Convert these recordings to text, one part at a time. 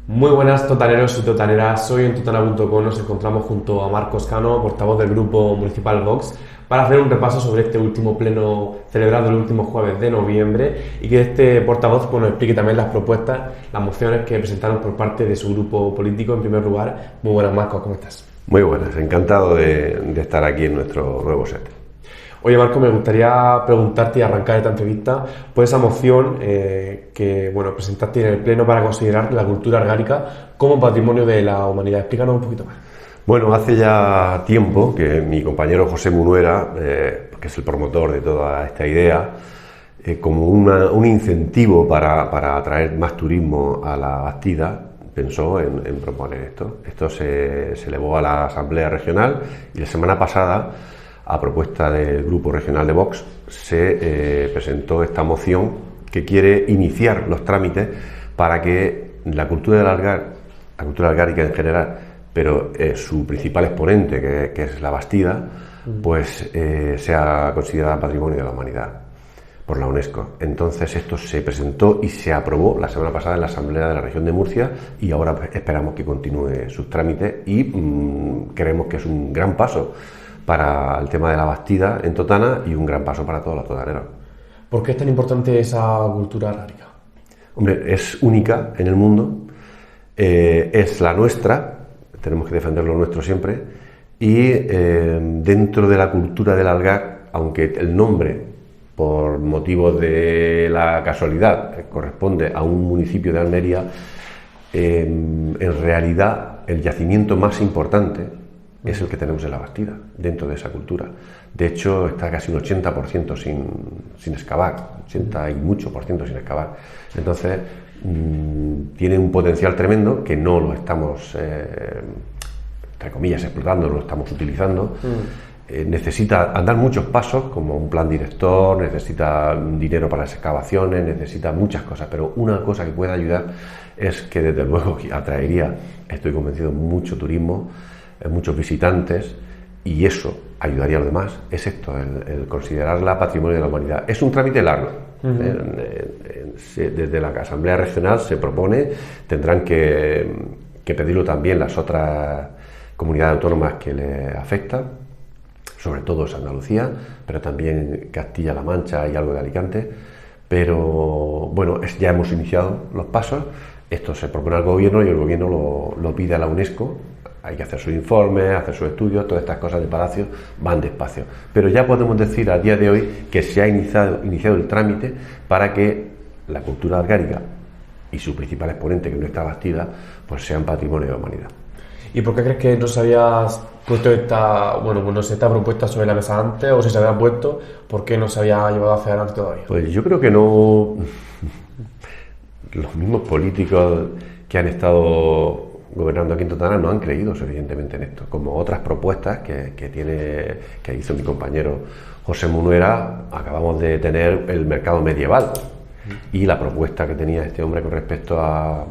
Muy buenas totaneros y totaneras, hoy en totana.com nos encontramos junto a Marcos Cano, portavoz del Grupo Municipal Vox, para hacer un repaso sobre este último pleno celebrado el último jueves de noviembre y que este portavoz nos explique también las propuestas, las mociones que presentaron por parte de su grupo político. En primer lugar, muy buenas Marcos, ¿cómo estás? Muy buenas, encantado de estar aquí en nuestro nuevo set. Oye Marco, me gustaría preguntarte y arrancar esta entrevista por esa moción que presentaste en el Pleno para considerar la cultura orgánica como patrimonio de la humanidad. Explícanos un poquito más. Bueno, hace ya tiempo que mi compañero José Munuera, que es el promotor de toda esta idea, como un incentivo para atraer más turismo a la Bastida, pensó en proponer esto. Esto se elevó a la Asamblea Regional y la semana pasada, a propuesta del Grupo Regional de Vox, se presentó esta moción que quiere iniciar los trámites para que la cultura algárica en general, pero su principal exponente, que es la Bastida, pues sea considerada Patrimonio de la Humanidad por la UNESCO. Entonces esto se presentó y se aprobó la semana pasada en la Asamblea de la Región de Murcia y ahora esperamos que continúe sus trámites y creemos que es un gran paso para el tema de la Bastida en Totana y un gran paso para todos los totaneros. ¿Por qué es tan importante esa cultura algárica? Hombre, es única en el mundo, es la nuestra, tenemos que defender lo nuestro siempre, y dentro de la cultura del algar, aunque el nombre, por motivos de la casualidad, corresponde a un municipio de Almería, en realidad el yacimiento más importante es el que tenemos en la Bastida, dentro de esa cultura. De hecho, está casi un 80% sin excavar, 80 y mucho por ciento sin excavar. Entonces, tiene un potencial tremendo que no lo estamos, entre comillas, explotando, no lo estamos utilizando. Necesita andar muchos pasos, como un plan director, necesita dinero para las excavaciones, necesita muchas cosas, pero una cosa que puede ayudar es que desde luego atraería, estoy convencido, mucho turismo, muchos visitantes, y eso ayudaría a los demás. Es esto, el considerarla patrimonio de la humanidad. Es un trámite largo. Desde la Asamblea Regional se propone, tendrán que pedirlo también las otras comunidades autónomas que le afectan, sobre todo es Andalucía, pero también Castilla-La Mancha y algo de Alicante. Pero bueno, ya hemos iniciado los pasos. Esto se propone al gobierno y el gobierno lo pide a la UNESCO. Hay que hacer sus informes, hacer sus estudios, todas estas cosas de Palacio van despacio. Pero ya podemos decir a día de hoy que se ha iniciado el trámite para que la cultura algárica y su principal exponente, que es nuestra Bastida, pues sean patrimonio de la humanidad. ¿Y por qué crees que no se había puesto esta propuesta sobre la mesa antes, o si se había puesto, por qué no se había llevado hacia adelante todavía? Pues yo creo que no. Los mismos políticos que han estado gobernando aquí en Totana no han creído suficientemente en esto, como otras propuestas que hizo mi compañero José Munuera. Acabamos de tener el mercado medieval y la propuesta que tenía este hombre con respecto a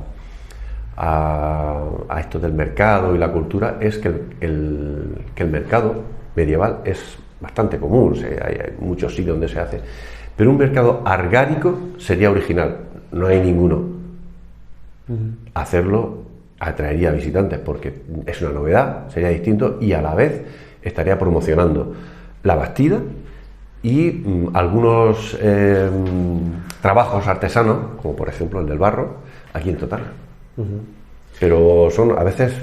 esto del mercado y la cultura es que el mercado medieval es bastante común, hay muchos sitios donde se hace, pero un mercado algárico sería original, no hay ninguno. Hacerlo atraería visitantes porque es una novedad, sería distinto y a la vez estaría promocionando la Bastida y algunos trabajos artesanos, como por ejemplo el del barro, aquí en Totana. Pero a veces,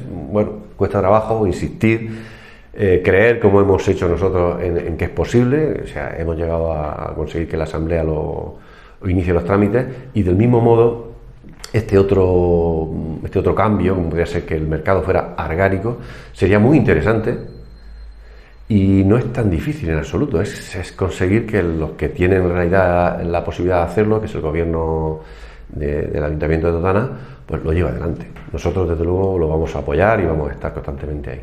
cuesta trabajo insistir, creer, como hemos hecho nosotros, en que es posible. O sea, hemos llegado a conseguir que la Asamblea lo inicie los trámites, y del mismo modo este otro cambio, como podría ser que el mercado fuera algárico, sería muy interesante y no es tan difícil en absoluto. Es conseguir que los que tienen en realidad la posibilidad de hacerlo, que es el gobierno del Ayuntamiento de Totana, pues lo lleve adelante. Nosotros desde luego lo vamos a apoyar y vamos a estar constantemente ahí.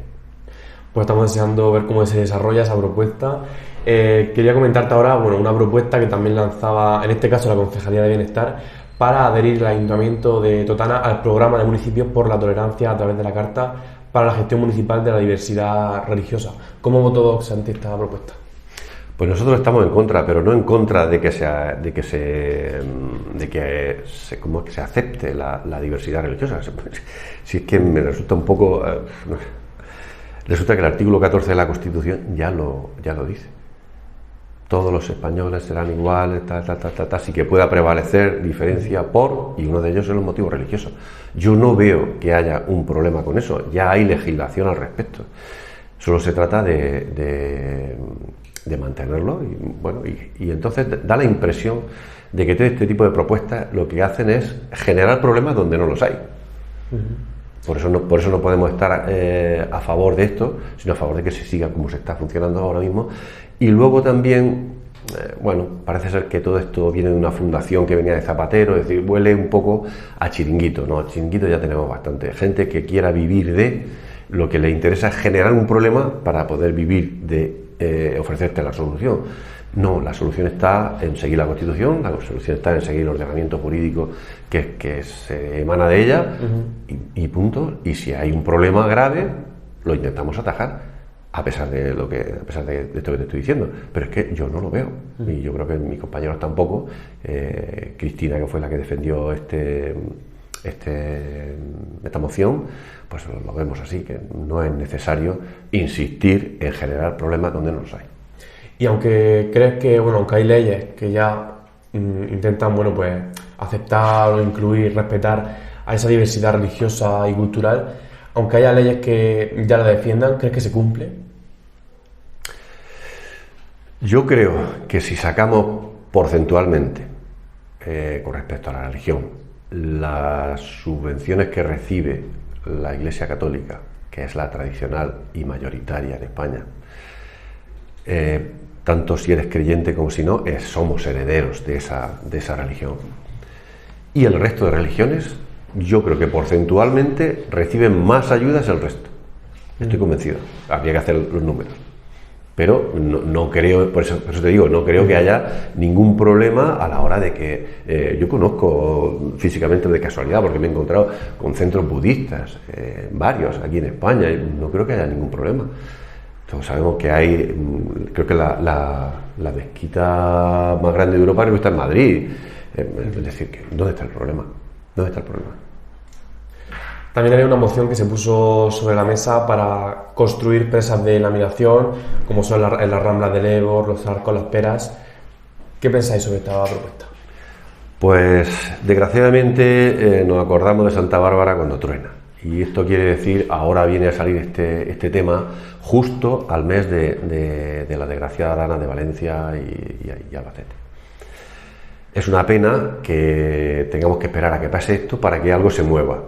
Pues estamos deseando ver cómo se desarrolla esa propuesta. Quería comentarte ahora una propuesta que también lanzaba, en este caso, la Concejalía de Bienestar, para adherir al Ayuntamiento de Totana al programa de municipios por la tolerancia a través de la Carta para la gestión municipal de la diversidad religiosa. ¿Cómo votó Vox ante esta propuesta? Pues nosotros estamos en contra, pero no en contra de que se acepte la diversidad religiosa. Si es que me resulta un poco... resulta que el artículo 14 de la Constitución ya lo dice. Todos los españoles serán iguales, así que pueda prevalecer diferencia por, y uno de ellos es los motivos religiosos. Yo no veo que haya un problema con eso, ya hay legislación al respecto. Solo se trata de mantenerlo y entonces da la impresión de que todo este tipo de propuestas lo que hacen es generar problemas donde no los hay. Por eso no podemos estar a favor de esto, sino a favor de que se siga como se está funcionando ahora mismo. Y luego también, parece ser que todo esto viene de una fundación que venía de Zapatero, es decir, huele un poco a chiringuito. No, chiringuito ya tenemos bastante. Gente que quiera vivir de lo que le interesa es generar un problema para poder vivir de ofrecerte la solución. No, la solución está en seguir la Constitución, la solución está en seguir el ordenamiento jurídico que se emana de ella, y punto. Y si hay un problema grave, lo intentamos atajar, a pesar de esto que te estoy diciendo. Pero es que yo no lo veo, y yo creo que mis compañeros tampoco. Cristina, que fue la que defendió esta moción, pues lo vemos así, que no es necesario insistir en generar problemas donde no los hay. Y aunque crees que, aunque hay leyes que ya intentan, aceptar o incluir, respetar a esa diversidad religiosa y cultural, aunque haya leyes que ya la defiendan, ¿crees que se cumple? Yo creo que si sacamos porcentualmente, con respecto a la religión, las subvenciones que recibe la Iglesia Católica, que es la tradicional y mayoritaria en España, tanto si eres creyente como si no, somos herederos de esa religión. Y el resto de religiones, yo creo que porcentualmente reciben más ayudas el resto. Estoy convencido. Habría que hacer los números. Pero no creo, por eso te digo, no creo que haya ningún problema a la hora de que... yo conozco físicamente de casualidad, porque me he encontrado con centros budistas, varios aquí en España, y no creo que haya ningún problema. Todos sabemos que hay, creo que la mezquita más grande de Europa creo que está en Madrid. Es decir, ¿dónde está el problema? ¿Dónde está el problema? También había una moción que se puso sobre la mesa para construir presas de laminación, como son en las Ramblas del Ebro, los Arcos, las Peras. ¿Qué pensáis sobre esta propuesta? Pues desgraciadamente nos acordamos de Santa Bárbara cuando truena. Y esto quiere decir, ahora viene a salir este tema justo al mes de la desgraciada Dana de Valencia y Albacete. Es una pena que tengamos que esperar a que pase esto para que algo se mueva,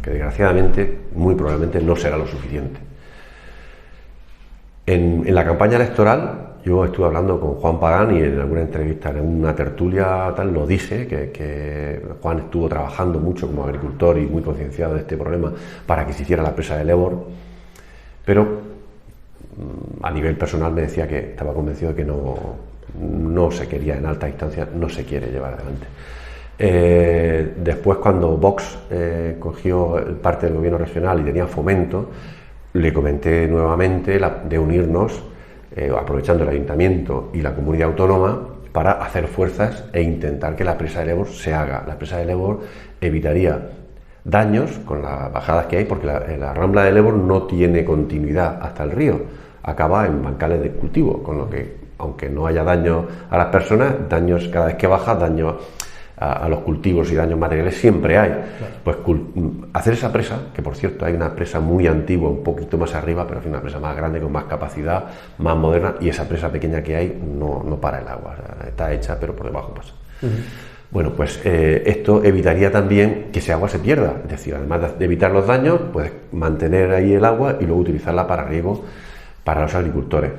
que desgraciadamente, muy probablemente, no será lo suficiente. En la campaña electoral, yo estuve hablando con Juan Pagán y en alguna entrevista, en una tertulia tal, lo dice, que Juan estuvo trabajando mucho como agricultor y muy concienciado de este problema para que se hiciera la presa del Ebor, pero a nivel personal me decía que estaba convencido de que no se quería en alta instancia, no se quiere llevar adelante. Después, cuando Vox cogió parte del gobierno regional y tenía Fomento, le comenté nuevamente de unirnos, aprovechando el ayuntamiento y la comunidad autónoma, para hacer fuerzas e intentar que la presa del Ebor se haga. La presa del Ebor evitaría daños con las bajadas que hay, porque la Rambla del Ebor no tiene continuidad hasta el río, acaba en bancales de cultivo, con lo que, aunque no haya daño a las personas, daños cada vez que baja, daño a los cultivos y daños materiales siempre hay. Claro. Pues hacer esa presa, que por cierto hay una presa muy antigua, un poquito más arriba, pero es una presa más grande, con más capacidad, más moderna, y esa presa pequeña que hay no para el agua, o sea, está hecha pero por debajo pasa. Bueno, pues esto evitaría también que ese agua se pierda, es decir, además de evitar los daños, pues mantener ahí el agua y luego utilizarla para riego para los agricultores.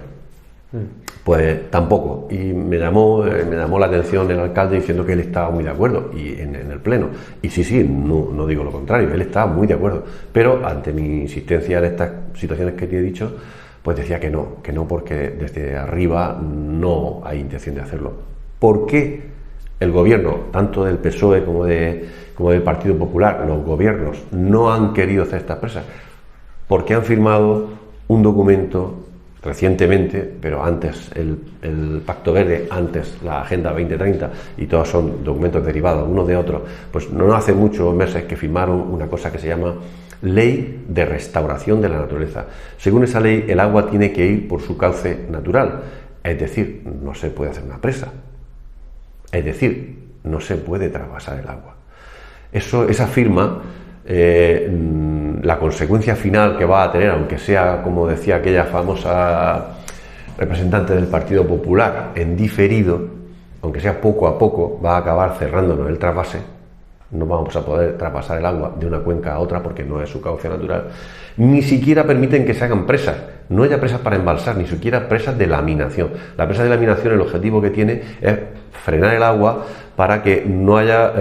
Pues tampoco, y me llamó la atención el alcalde diciendo que él estaba muy de acuerdo, y en el pleno, y sí, no digo lo contrario, él estaba muy de acuerdo, pero ante mi insistencia en estas situaciones que te he dicho, pues decía que no, porque desde arriba no hay intención de hacerlo. ¿Por qué el gobierno, tanto del PSOE como del Partido Popular, los gobiernos no han querido hacer estas presas? Porque han firmado un documento recientemente, pero antes el Pacto Verde, antes la Agenda 2030, y todos son documentos derivados unos de otros, pues no hace muchos meses que firmaron una cosa que se llama Ley de Restauración de la Naturaleza. Según esa ley, el agua tiene que ir por su cauce natural, es decir, no se puede hacer una presa, es decir, no se puede trasvasar el agua. Esa firma, la consecuencia final que va a tener, aunque sea, como decía aquella famosa representante del Partido Popular, en diferido, aunque sea poco a poco, va a acabar cerrándonos el trasvase. No vamos a poder traspasar el agua de una cuenca a otra porque no es su cauce natural. Ni siquiera permiten que se hagan presas. No haya presas para embalsar, ni siquiera presas de laminación. La presa de laminación, el objetivo que tiene es frenar el agua para que no haya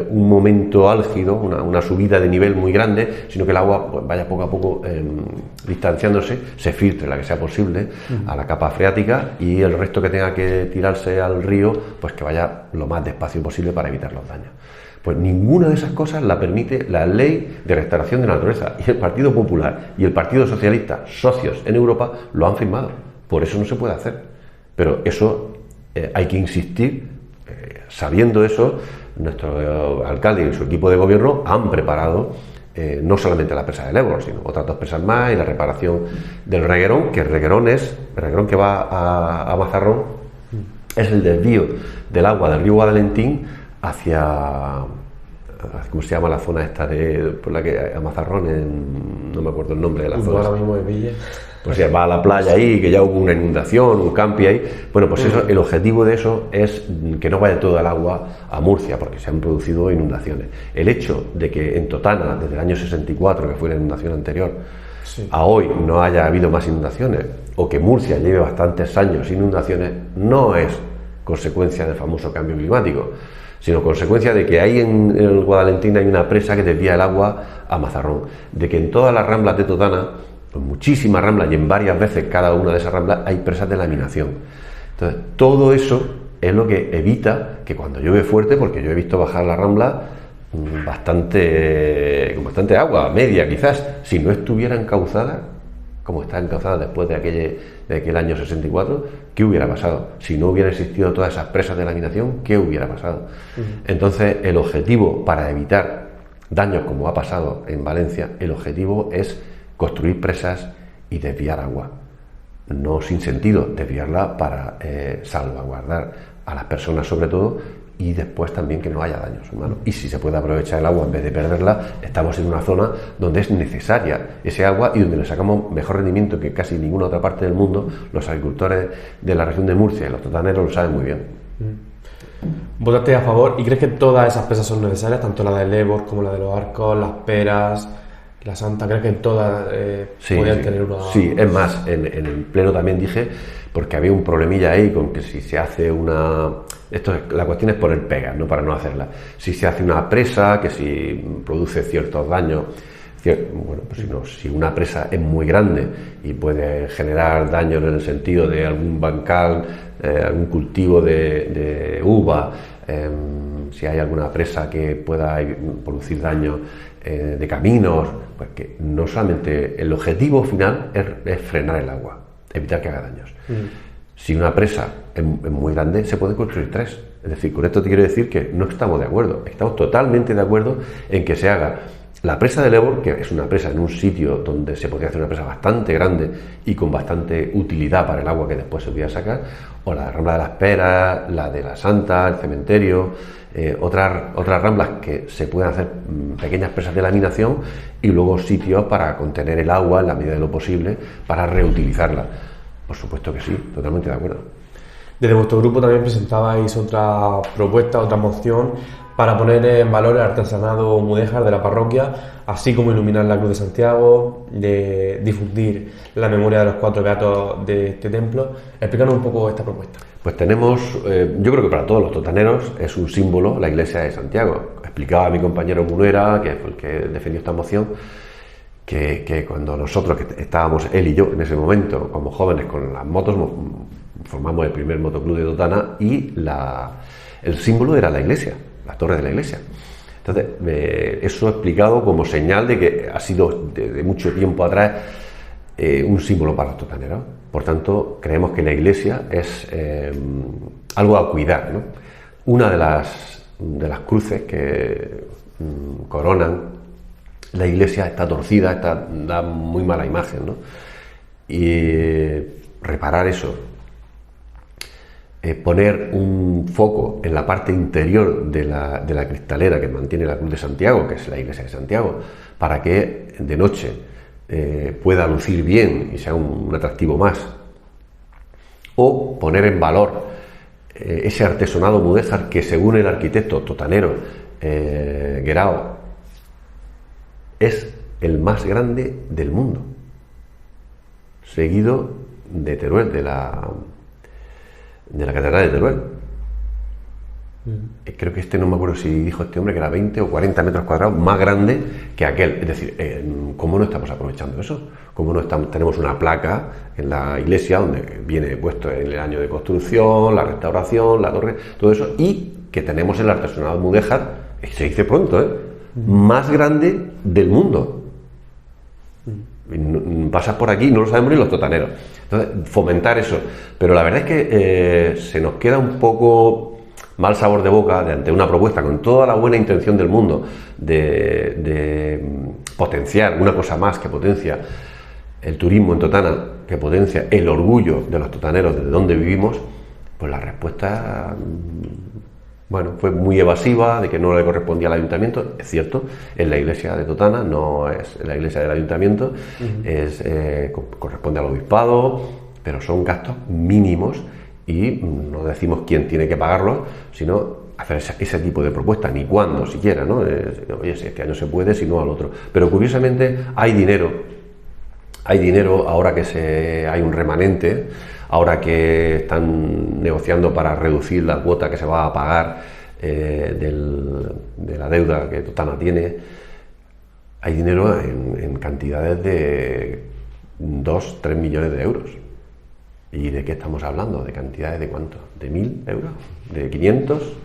un momento álgido, una subida de nivel muy grande, sino que el agua pues, vaya poco a poco distanciándose, se filtre la que sea posible a la capa freática, y el resto que tenga que tirarse al río, pues que vaya lo más despacio posible para evitar los daños. Pues ninguna de esas cosas la permite la Ley de Restauración de la Naturaleza, y el Partido Popular y el Partido Socialista, socios en Europa, lo han firmado. Por eso no se puede hacer. Pero eso hay que insistir. Sabiendo eso, nuestro alcalde y su equipo de gobierno han preparado no solamente la presa del Ebro, sino otras 2 presas más, y la reparación del reguerón, que el reguerón que va a Mazarrón es el desvío del agua del río Guadalentín hacia, ¿cómo se llama la zona esta por la que a Mazarrón? No me acuerdo el nombre de la zona. Ahora mismo de Villa. Pues ya va a la playa ahí, que ya hubo una inundación, un campi ahí. Bueno, pues eso, el objetivo de eso es que no vaya todo el agua a Murcia, porque se han producido inundaciones. El hecho de que en Totana, desde el año 64, que fue la inundación anterior, sí, a hoy no haya habido más inundaciones, o que Murcia lleve bastantes años sin inundaciones, no es consecuencia del famoso cambio climático, sino consecuencia de que ahí en el Guadalentín hay una presa que desvía el agua a Mazarrón, de que en todas las ramblas de Totana, pues muchísimas ramblas, y en varias veces cada una de esas ramblas hay presas de laminación. Entonces, todo eso es lo que evita que cuando llueve fuerte, porque yo he visto bajar la rambla con bastante agua, media quizás, si no estuviera encauzada, como está encauzada después de aquel año 64, ¿qué hubiera pasado? Si no hubiera existido todas esas presas de laminación, ¿qué hubiera pasado? Entonces, el objetivo para evitar daños como ha pasado en Valencia, el objetivo es construir presas y desviar agua. No sin sentido, desviarla para salvaguardar a las personas sobre todo, y después también que no haya daños humanos. Y si se puede aprovechar el agua en vez de perderla, estamos en una zona donde es necesaria ese agua y donde le sacamos mejor rendimiento que casi ninguna otra parte del mundo. Los agricultores de la región de Murcia y los totaneros lo saben muy bien. ¿Votaste a favor y crees que todas esas presas son necesarias, tanto la del Ebor como la de los Arcos, las Peras, la Santa? ¿Crees que todas podrían tener una...? Sí, es más, en el pleno también dije, porque había un problemilla ahí con que si se hace una... la cuestión es poner pegas, no para no hacerla. Si se hace una presa, que si produce ciertos daños, bueno, pues si una presa es muy grande y puede generar daños en el sentido de algún bancal, algún cultivo de uva, si hay alguna presa que pueda producir daños de caminos, pues que no solamente el objetivo final es frenar el agua, evitar que haga daños. Si una presa es muy grande, se pueden construir 3. Es decir, con esto te quiero decir que no estamos de acuerdo, estamos totalmente de acuerdo en que se haga la presa del Ebor, que es una presa en un sitio donde se podría hacer una presa bastante grande y con bastante utilidad para el agua que después se pudiera sacar, o la Rambla de las Peras, la de la Santa, el cementerio, otras ramblas que se pueden hacer pequeñas presas de laminación, y luego sitios para contener el agua en la medida de lo posible para reutilizarla. Por supuesto que sí, totalmente de acuerdo. Desde vuestro grupo también presentabais otra propuesta, otra moción para poner en valor el artesanado mudéjar de la parroquia, así como iluminar la Cruz de Santiago, de difundir la memoria de los 4 beatos de este templo. Explícanos un poco esta propuesta. Pues tenemos, yo creo que para todos los totaneros es un símbolo la iglesia de Santiago. Explicaba a mi compañero Munuera, que fue el que defendió esta moción, que cuando nosotros, que estábamos él y yo en ese momento como jóvenes con las motos, formamos el primer motoclub de Totana, y el símbolo era la iglesia, la torre de la iglesia. Entonces, eso explicado como señal de que ha sido de mucho tiempo atrás un símbolo para los totaneros. Por tanto, creemos que la iglesia es algo a cuidar, ¿no? Una de las cruces que coronan la iglesia está torcida, da muy mala imagen, ¿no? Y reparar eso, poner un foco en la parte interior de la cristalera que mantiene la Cruz de Santiago, que es la iglesia de Santiago, para que de noche pueda lucir bien y sea un atractivo más, o poner en valor ese artesonado mudéjar que, según el arquitecto totanero Guerao, es el más grande del mundo, seguido de Teruel, de la catedral de Teruel. Creo que no me acuerdo si dijo este hombre que era 20 o 40 metros cuadrados más grande que aquel. Es decir, ¿cómo no estamos aprovechando eso? ¿Cómo no tenemos una placa en la iglesia donde viene puesto el año de construcción, la restauración, la torre, todo eso, y que tenemos el artesonado mudéjar, se dice pronto, más grande del mundo? Pasas por aquí y no lo sabemos ni los totaneros. Entonces, fomentar eso. Pero la verdad es que se nos queda un poco mal sabor de boca ante una propuesta con toda la buena intención del mundo de potenciar una cosa más que potencia el turismo en Totana, que potencia el orgullo de los totaneros de donde vivimos. Pues la respuesta, bueno, fue muy evasiva, de que no le correspondía al ayuntamiento. Es cierto, es la iglesia de Totana, no es la iglesia del ayuntamiento, corresponde al obispado, pero son gastos mínimos y no decimos quién tiene que pagarlos, sino hacer ese tipo de propuestas, ni cuándo siquiera, ¿no? Oye, si este año se puede, si no al otro. Pero curiosamente hay dinero ahora que hay un remanente. Ahora que están negociando para reducir la cuota que se va a pagar de la deuda que Totana tiene, hay dinero en cantidades de 2-3 millones de euros. ¿Y de qué estamos hablando? ¿De cantidades de cuánto? ¿De 1.000 euros? ¿De 500?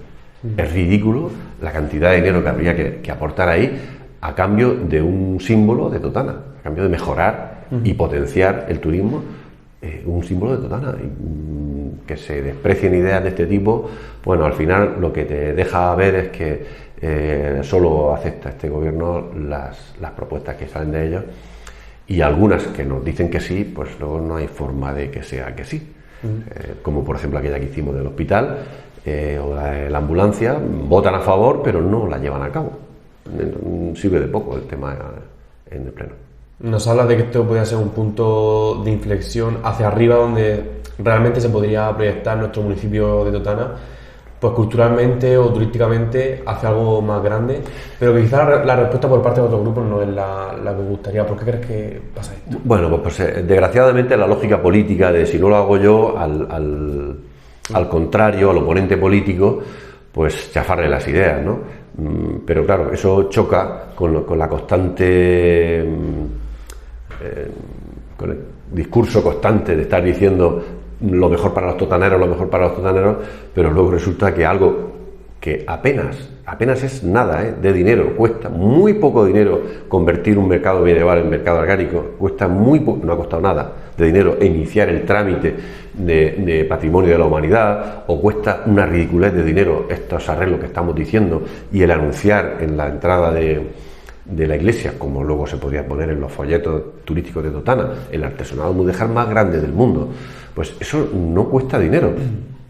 Es ridículo la cantidad de dinero que habría que aportar ahí a cambio de un símbolo de Totana, a cambio de mejorar y potenciar el turismo. Un símbolo de Totana, que se desprecien ideas de este tipo. Bueno, al final lo que te deja ver es que solo acepta este gobierno las propuestas que salen de ellos, y algunas que nos dicen que sí, pues luego no hay forma de que sea que sí. Como por ejemplo aquella que hicimos del hospital o la ambulancia, votan a favor pero no la llevan a cabo. Sirve de poco el tema en el pleno. Nos habla de que esto podría ser un punto de inflexión hacia arriba, donde realmente se podría proyectar nuestro municipio de Totana, pues culturalmente o turísticamente, hacia algo más grande, pero que quizás la respuesta por parte de otros grupos no es la que gustaría. ¿Por qué crees que pasa esto? Bueno, pues desgraciadamente la lógica política de si no lo hago yo, al contrario, al oponente político, pues chafarle las ideas, ¿no? Pero claro, eso choca con la constante... con el discurso constante de estar diciendo lo mejor para los totaneros, pero luego resulta que algo que apenas es nada de dinero, cuesta muy poco dinero convertir un mercado medieval en mercado orgánico, cuesta muy poco, no ha costado nada de dinero iniciar el trámite de patrimonio de la humanidad, o cuesta una ridiculez de dinero estos arreglos que estamos diciendo y el anunciar en la entrada de la iglesia, como luego se podría poner en los folletos turísticos de Totana, el artesonado mudéjar más grande del mundo. Pues eso no cuesta dinero.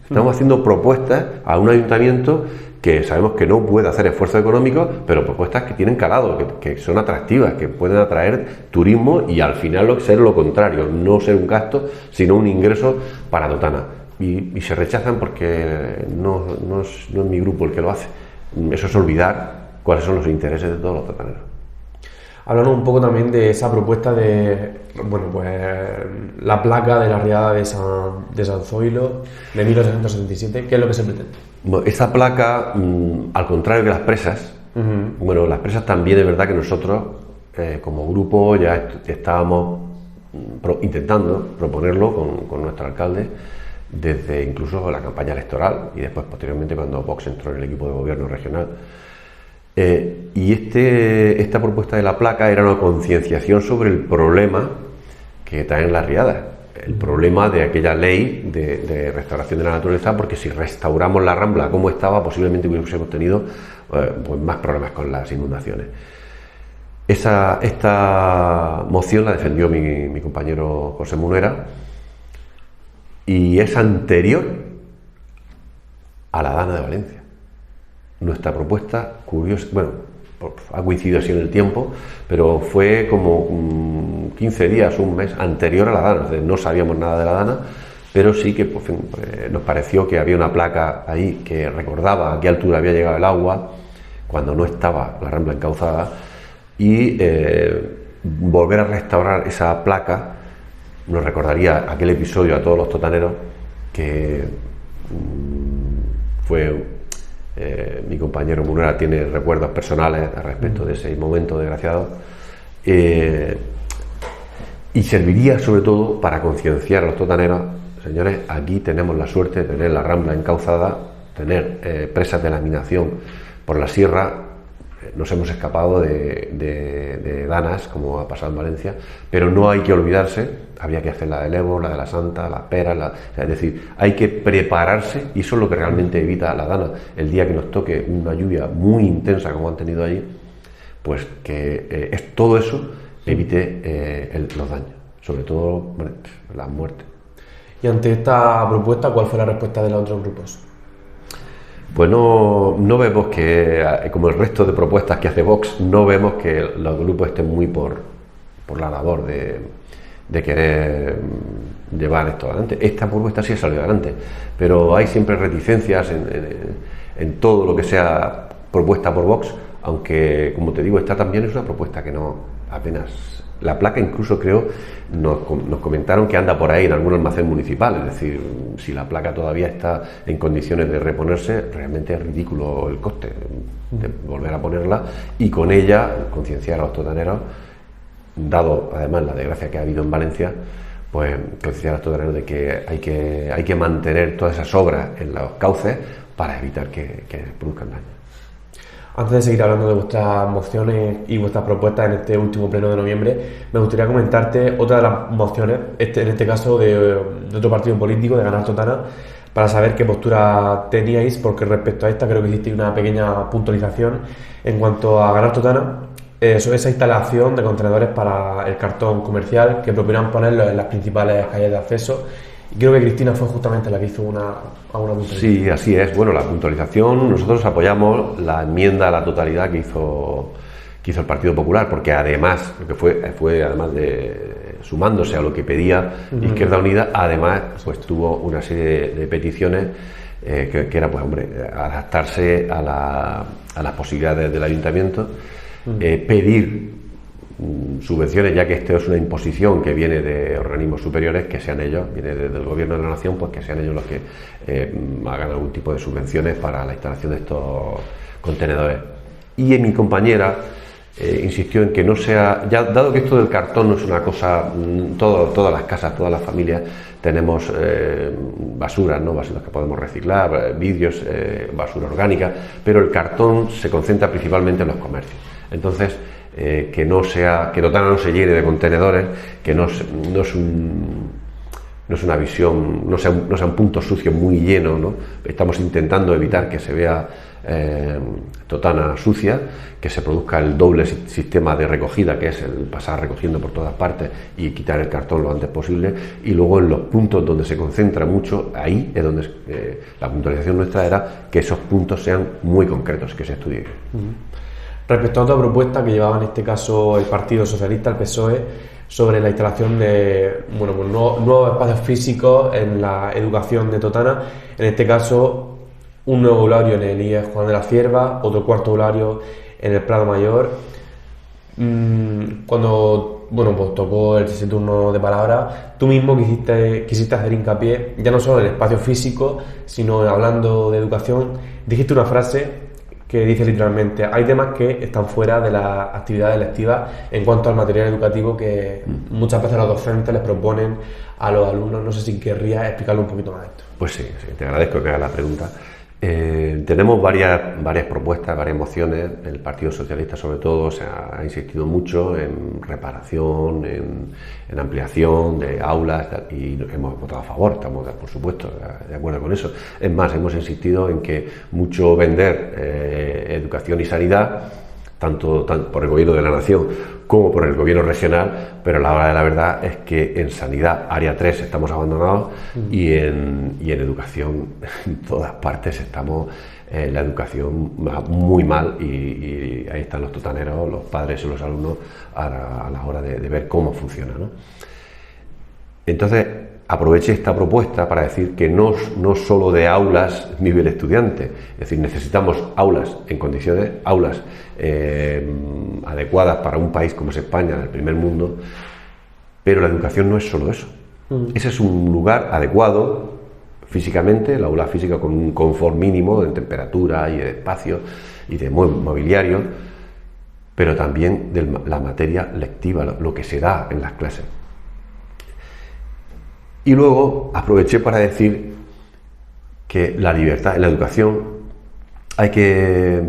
Estamos haciendo propuestas a un ayuntamiento que sabemos que no puede hacer esfuerzos económicos, pero propuestas que tienen calado, que son atractivas, que pueden atraer turismo y al final ser lo contrario, no ser un gasto, sino un ingreso para Totana. Y se rechazan porque no es mi grupo el que lo hace. Eso es olvidar cuáles son los intereses de todos los totaneros. Hablando un poco también de esa propuesta de, bueno, pues la placa de la riada de San Zoilo de 1877, ¿qué es lo que se pretende? Bueno, esta placa, al contrario que las presas, bueno, las presas también es verdad que nosotros como grupo ya estábamos intentando proponerlo con nuestro alcalde desde incluso la campaña electoral y después posteriormente cuando Vox entró en el equipo de gobierno regional. Y esta propuesta de la placa era una concienciación sobre el problema que traen las riadas. el problema de aquella ley de restauración de la naturaleza, porque si restauramos la Rambla como estaba, posiblemente hubiésemos tenido pues más problemas con las inundaciones. Esta moción la defendió mi compañero José Munuera y es anterior a la Dana de Valencia. Nuestra propuesta, curiosa, bueno, ha coincidido así en el tiempo, pero fue como 15 días, un mes anterior a la Dana. No sabíamos nada de la Dana, pero sí que pues, nos pareció que había una placa ahí que recordaba a qué altura había llegado el agua cuando no estaba la Rambla encauzada, y volver a restaurar esa placa nos recordaría aquel episodio a todos los totaneros que fue... mi compañero Munuera tiene recuerdos personales al respecto de ese momento desgraciado, y serviría sobre todo para concienciar a los totaneros: señores, aquí tenemos la suerte de tener la Rambla encauzada, tener presas de laminación por la sierra. Nos hemos escapado de danas, como ha pasado en Valencia, pero no hay que olvidarse, había que hacer la del Ebro, la de la Santa, las Peras, es decir, hay que prepararse, y eso es lo que realmente evita la dana. El día que nos toque una lluvia muy intensa como han tenido allí, pues que todo eso evite los daños, sobre todo, bueno, las muertes. Y ante esta propuesta, ¿cuál fue la respuesta de los otros grupos? Pues no vemos que, como el resto de propuestas que hace Vox, no vemos que los grupos estén muy por la labor de querer llevar esto adelante. Esta propuesta sí ha salido adelante, pero hay siempre reticencias en todo lo que sea propuesta por Vox, aunque, como te digo, esta también es una propuesta que no apenas... La placa, incluso creo, nos comentaron que anda por ahí en algún almacén municipal, es decir, si la placa todavía está en condiciones de reponerse, realmente es ridículo el coste de volver a ponerla, y con ella concienciar a los totaneros, dado además la desgracia que ha habido en Valencia, pues concienciar a los totaneros de que hay que mantener todas esas obras en los cauces para evitar que produzcan daño. Antes de seguir hablando de vuestras mociones y vuestras propuestas en este último pleno de noviembre, me gustaría comentarte otra de las mociones, en este caso de otro partido político, de Ganar Totana, para saber qué postura teníais, porque respecto a esta creo que hicisteis una pequeña puntualización en cuanto a Ganar Totana, sobre esa instalación de contenedores para el cartón comercial que proponían ponerlo en las principales calles de acceso. Y creo que Cristina fue justamente la que hizo una puntualización. Sí, así es. Bueno, la puntualización, nosotros apoyamos la enmienda a la totalidad que hizo el Partido Popular, porque además, lo que fue además de sumándose a lo que pedía Izquierda Unida, además pues tuvo una serie de peticiones que era, pues hombre, adaptarse a las posibilidades del ayuntamiento, pedir subvenciones, ya que esto es una imposición que viene de organismos superiores, que sean ellos, viene desde el gobierno de la nación, pues que sean ellos los que hagan algún tipo de subvenciones para la instalación de estos contenedores. Y mi compañera insistió en que no sea, ya dado que esto del cartón no es una cosa, todas las casas, todas las familias tenemos basuras, ¿no? Basuras que podemos reciclar, vidrios, basura orgánica, pero el cartón se concentra principalmente en los comercios. Entonces, que Totana no se llene de contenedores, que no es una visión, no sea un punto sucio muy lleno, ¿no? Estamos intentando evitar que se vea Totana sucia, que se produzca el doble sistema de recogida, que es el pasar recogiendo por todas partes y quitar el cartón lo antes posible, y luego en los puntos donde se concentra mucho, ahí es donde la puntualización nuestra era que esos puntos sean muy concretos, que se estudien. Respecto a otra propuesta que llevaba en este caso el Partido Socialista, el PSOE, sobre la instalación de nuevos espacios físicos en la educación de Totana, en este caso un nuevo aulario en el IES Juan de la Cierva, otro cuarto aulario en el Prado Mayor. Cuando pues tocó ese turno de palabra, tú mismo quisiste hacer hincapié ya no solo en el espacio físico, sino hablando de educación, dijiste una frase que dice literalmente: hay temas que están fuera de las actividades lectivas en cuanto al material educativo que muchas veces los docentes les proponen a los alumnos. No sé si querrías explicarlo un poquito más esto. Pues sí, te agradezco que hagas la pregunta. Tenemos varias propuestas, varias mociones. El Partido Socialista, sobre todo, ha insistido mucho en reparación, en ampliación de aulas, y hemos votado a favor, estamos, por supuesto, de acuerdo con eso. Es más, hemos insistido en que mucho vender educación y sanidad, tanto por el Gobierno de la Nación como por el Gobierno regional, pero la hora de la verdad es que en sanidad, área 3, estamos abandonados, y en educación, en todas partes estamos, la educación muy mal, y ahí están los totaneros, los padres y los alumnos a la hora de ver cómo funciona, ¿no? Entonces, aproveché esta propuesta para decir que no solo de aulas nivel estudiante, es decir, necesitamos aulas en condiciones, aulas adecuadas para un país como es España, del primer mundo, pero la educación no es solo eso. Ese es un lugar adecuado físicamente, el aula física con un confort mínimo de temperatura y de espacio y de mobiliario, pero también de la materia lectiva, lo que se da en las clases. Y luego aproveché para decir que la libertad en la educación hay que,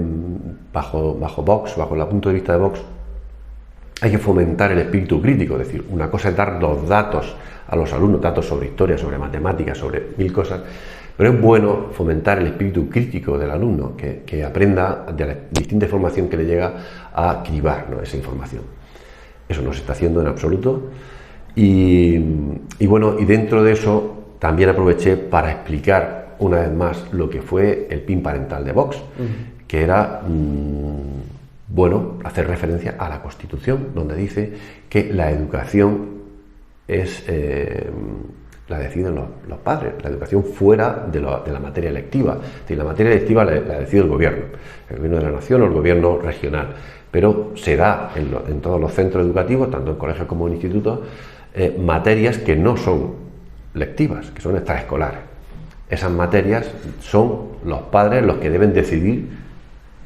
bajo Vox, bajo el punto de vista de Vox, hay que fomentar el espíritu crítico. Es decir, una cosa es dar los datos a los alumnos, datos sobre historia, sobre matemáticas, sobre mil cosas, pero es bueno fomentar el espíritu crítico del alumno, que aprenda de la distinta información que le llega a cribar, ¿no?, esa información. Eso no se está haciendo en absoluto. Y bueno, y dentro de eso también aproveché para explicar una vez más lo que fue el PIN parental de Vox, que era, bueno, hacer referencia a la Constitución, donde dice que la educación es, la deciden los padres, la educación fuera de la materia electiva. Es decir, la materia electiva la decide el gobierno de la nación o el gobierno regional, pero se da en todos los centros educativos, tanto en colegios como en institutos, materias que no son lectivas, que son extraescolares. Esas materias son los padres los que deben decidir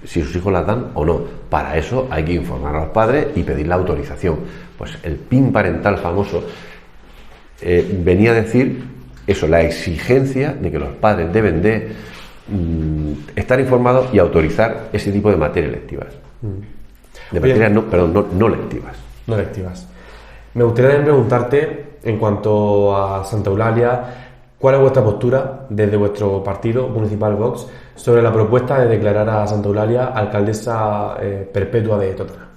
si sus hijos las dan o no. Para eso hay que informar a los padres y pedir la autorización. Pues el PIN parental famoso venía a decir eso, la exigencia de que los padres deben de estar informados y autorizar ese tipo de materias lectivas. De materias no lectivas. No lectivas. Me gustaría también preguntarte, en cuanto a Santa Eulalia, ¿cuál es vuestra postura desde vuestro partido municipal Vox sobre la propuesta de declarar a Santa Eulalia alcaldesa perpetua de Totana?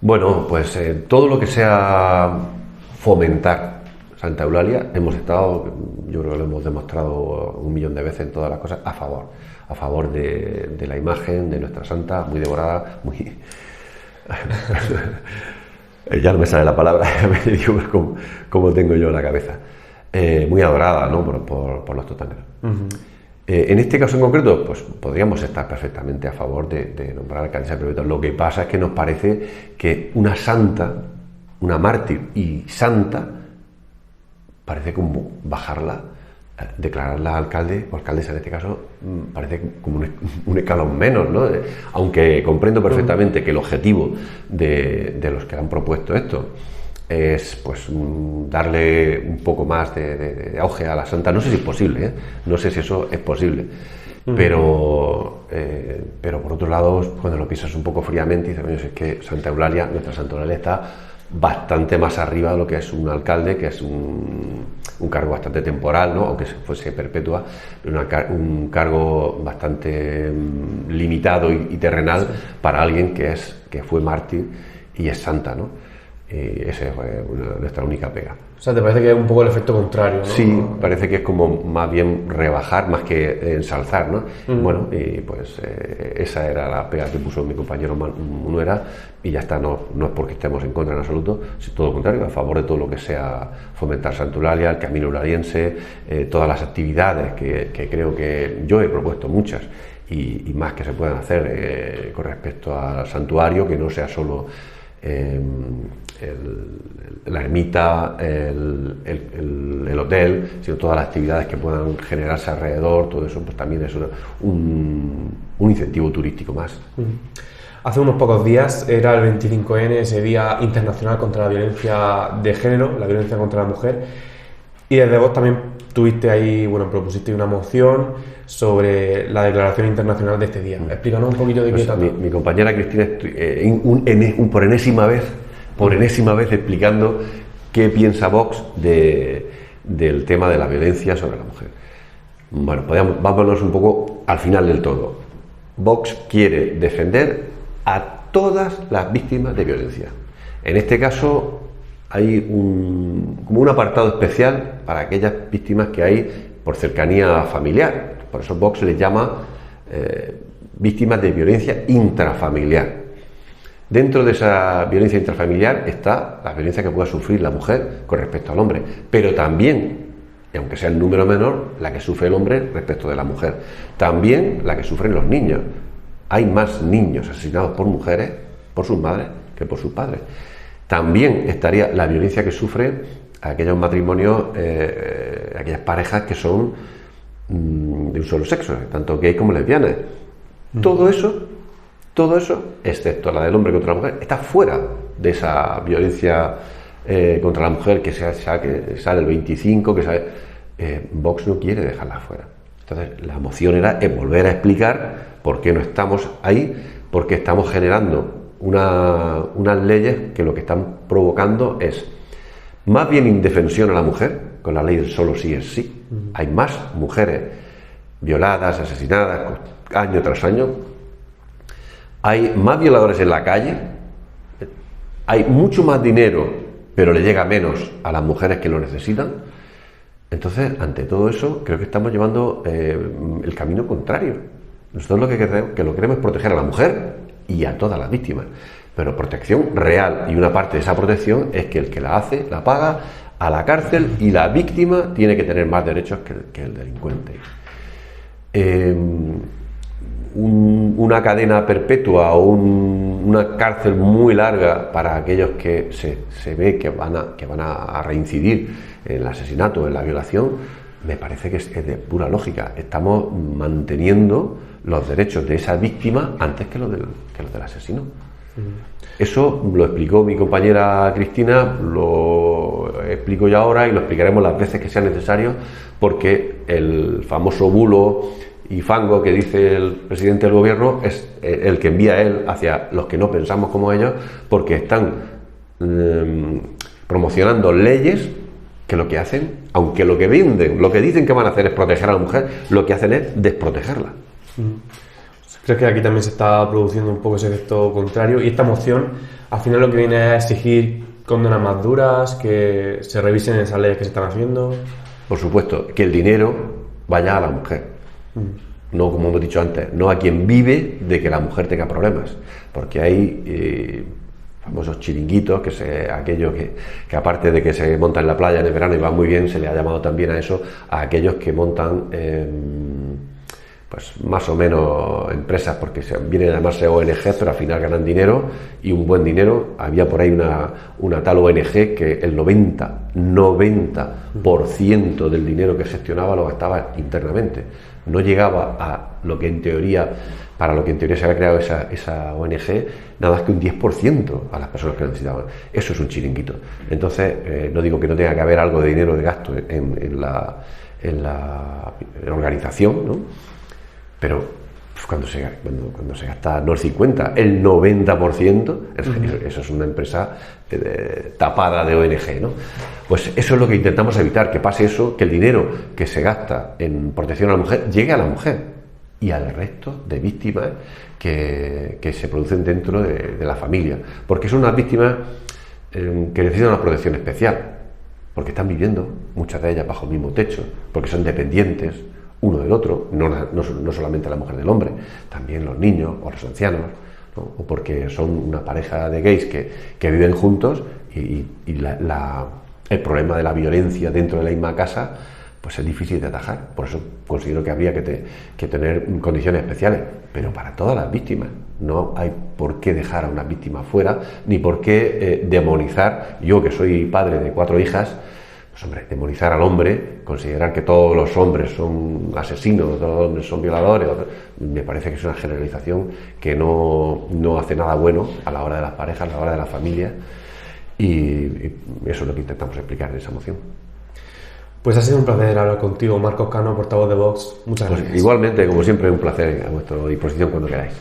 Bueno, pues todo lo que sea fomentar Santa Eulalia, hemos estado, yo creo que lo hemos demostrado 1.000.000 de veces en todas las cosas, a favor de la imagen de nuestra santa, muy devorada, muy... ya no me sale la palabra, me digo cómo tengo yo la cabeza. Muy adorada, ¿no?, por los totaneros. En este caso en concreto, pues podríamos estar perfectamente a favor de nombrar alcaldesa perpetua. Lo que pasa es que nos parece que una santa, una mártir y santa, parece como bajarla, declararla alcalde o alcaldesa en este caso, parece como un escalón menos, ¿no? Aunque comprendo perfectamente que el objetivo de los que han propuesto esto es, pues, darle un poco más de auge a la santa. No sé si es posible, ¿eh? No sé si eso es posible, pero por otro lado, cuando lo piensas un poco fríamente, dices, bueno, es que Santa Eulalia, nuestra Santa Eulalia, está bastante más arriba de lo que es un alcalde, que es un cargo bastante temporal, ¿no?, aunque fuese perpetua, pero un cargo bastante limitado y terrenal, sí, para alguien que fue mártir y es santa, ¿no? Y esa fue nuestra única pega. O sea, ¿te parece que es un poco el efecto contrario, ¿no? Sí, parece que es como más bien rebajar más que ensalzar, ¿no? Bueno, y pues esa era la pega que puso mi compañero Munuera, y ya está, no es porque estemos en contra en absoluto, sino todo lo contrario, a favor de todo lo que sea fomentar Santa Eulalia, el camino eulaliense, todas las actividades que creo que yo he propuesto muchas y más que se puedan hacer con respecto al santuario, que no sea solo la ermita, el hotel, sino todas las actividades que puedan generarse alrededor. Todo eso pues también es un incentivo turístico más. Hace unos pocos días era el 25N, ese Día Internacional contra la Violencia de Género, la violencia contra la mujer, y desde vos también tuviste ahí, bueno, propusiste una moción sobre la declaración internacional de este día. Explícanos un poquito de qué trata. Mi compañera Cristina, por enésima vez explicando qué piensa Vox del tema de la violencia sobre la mujer. Bueno, vámonos un poco al final del todo. Vox quiere defender a todas las víctimas de violencia. En este caso hay como un apartado especial para aquellas víctimas que hay por cercanía familiar. Por eso Vox les llama víctimas de violencia intrafamiliar. Dentro de esa violencia intrafamiliar está la violencia que pueda sufrir la mujer con respecto al hombre, pero también, y aunque sea el número menor, la que sufre el hombre respecto de la mujer. También la que sufren los niños. Hay más niños asesinados por mujeres, por sus madres, que por sus padres. También estaría la violencia que sufren aquellos matrimonios, aquellas parejas que son de un solo sexo, tanto gay como lesbianas. Todo eso, excepto la del hombre contra la mujer, está fuera de esa violencia contra la mujer que sale el 25, Vox no quiere dejarla fuera. Entonces la moción era volver a explicar por qué no estamos ahí, porque estamos generando unas leyes que lo que están provocando es más bien indefensión a la mujer, con la ley del solo sí es sí. Hay más mujeres violadas, asesinadas, año tras año. Hay más violadores en la calle. Hay mucho más dinero, pero le llega menos a las mujeres que lo necesitan. Entonces, ante todo eso, creo que estamos llevando el camino contrario. Nosotros lo que queremos es proteger a la mujer y a todas las víctimas, pero protección real, y una parte de esa protección es que el que la hace, la paga a la cárcel, y la víctima tiene que tener más derechos que el delincuente. Una cadena perpetua o una cárcel muy larga para aquellos que se ve que van a reincidir en el asesinato, en la violación, me parece que es de pura lógica. Estamos manteniendo los derechos de esa víctima antes que los del asesino. Eso lo explicó mi compañera Cristina, lo explico yo ahora y lo explicaremos las veces que sea necesario, porque el famoso bulo y fango que dice el presidente del gobierno es el que envía él hacia los que no pensamos como ellos, porque están promocionando leyes que lo que hacen, aunque lo que venden, lo que dicen que van a hacer es proteger a la mujer, lo que hacen es desprotegerla. ¿Crees que aquí también se está produciendo un poco ese efecto contrario? Y esta moción, al final lo que viene a exigir condenas más duras, que se revisen esas leyes que se están haciendo. Por supuesto, que el dinero vaya a la mujer. No, como hemos dicho antes, no a quien vive de que la mujer tenga problemas. Porque hay famosos chiringuitos, aquello que aparte de que se monta en la playa en el verano y va muy bien, se le ha llamado también a eso, a aquellos que montan pues más o menos empresas, porque vienen a llamarse ONG, pero al final ganan dinero, y un buen dinero. Había por ahí una tal ONG que el 90% del dinero que gestionaba lo gastaba internamente. No llegaba a lo que en teoría, para lo que en teoría se había creado esa ONG, nada más que un 10% a las personas que lo necesitaban. Eso es un chiringuito. Entonces, no digo que no tenga que haber algo de dinero de gasto en la organización, ¿no? Pero cuando se gasta no el 50%, el 90%, eso es una empresa tapada de ONG, ¿no? Pues eso es lo que intentamos evitar, que pase eso, que el dinero que se gasta en protección a la mujer llegue a la mujer y al resto de víctimas que se producen dentro de la familia, porque son unas víctimas que necesitan una protección especial, porque están viviendo, muchas de ellas, bajo el mismo techo, porque son dependientes uno del otro, no solamente la mujer del hombre, también los niños o los ancianos, ¿no? O porque son una pareja de gays que viven juntos y el problema de la violencia dentro de la misma casa pues es difícil de atajar. Por eso considero que habría que tener condiciones especiales, pero para todas las víctimas. No hay por qué dejar a una víctima fuera, ni por qué demonizar. Yo, que soy padre de 4 hijas, pues hombre, demonizar al hombre, considerar que todos los hombres son asesinos, todos los hombres son violadores, me parece que es una generalización que no hace nada bueno a la hora de las parejas, a la hora de la familia, y eso es lo que intentamos explicar en esa moción. Pues ha sido un placer hablar contigo, Marcos Cano, portavoz de Vox. Muchas Pues gracias. igualmente, como siempre, un placer, a vuestra disposición cuando queráis.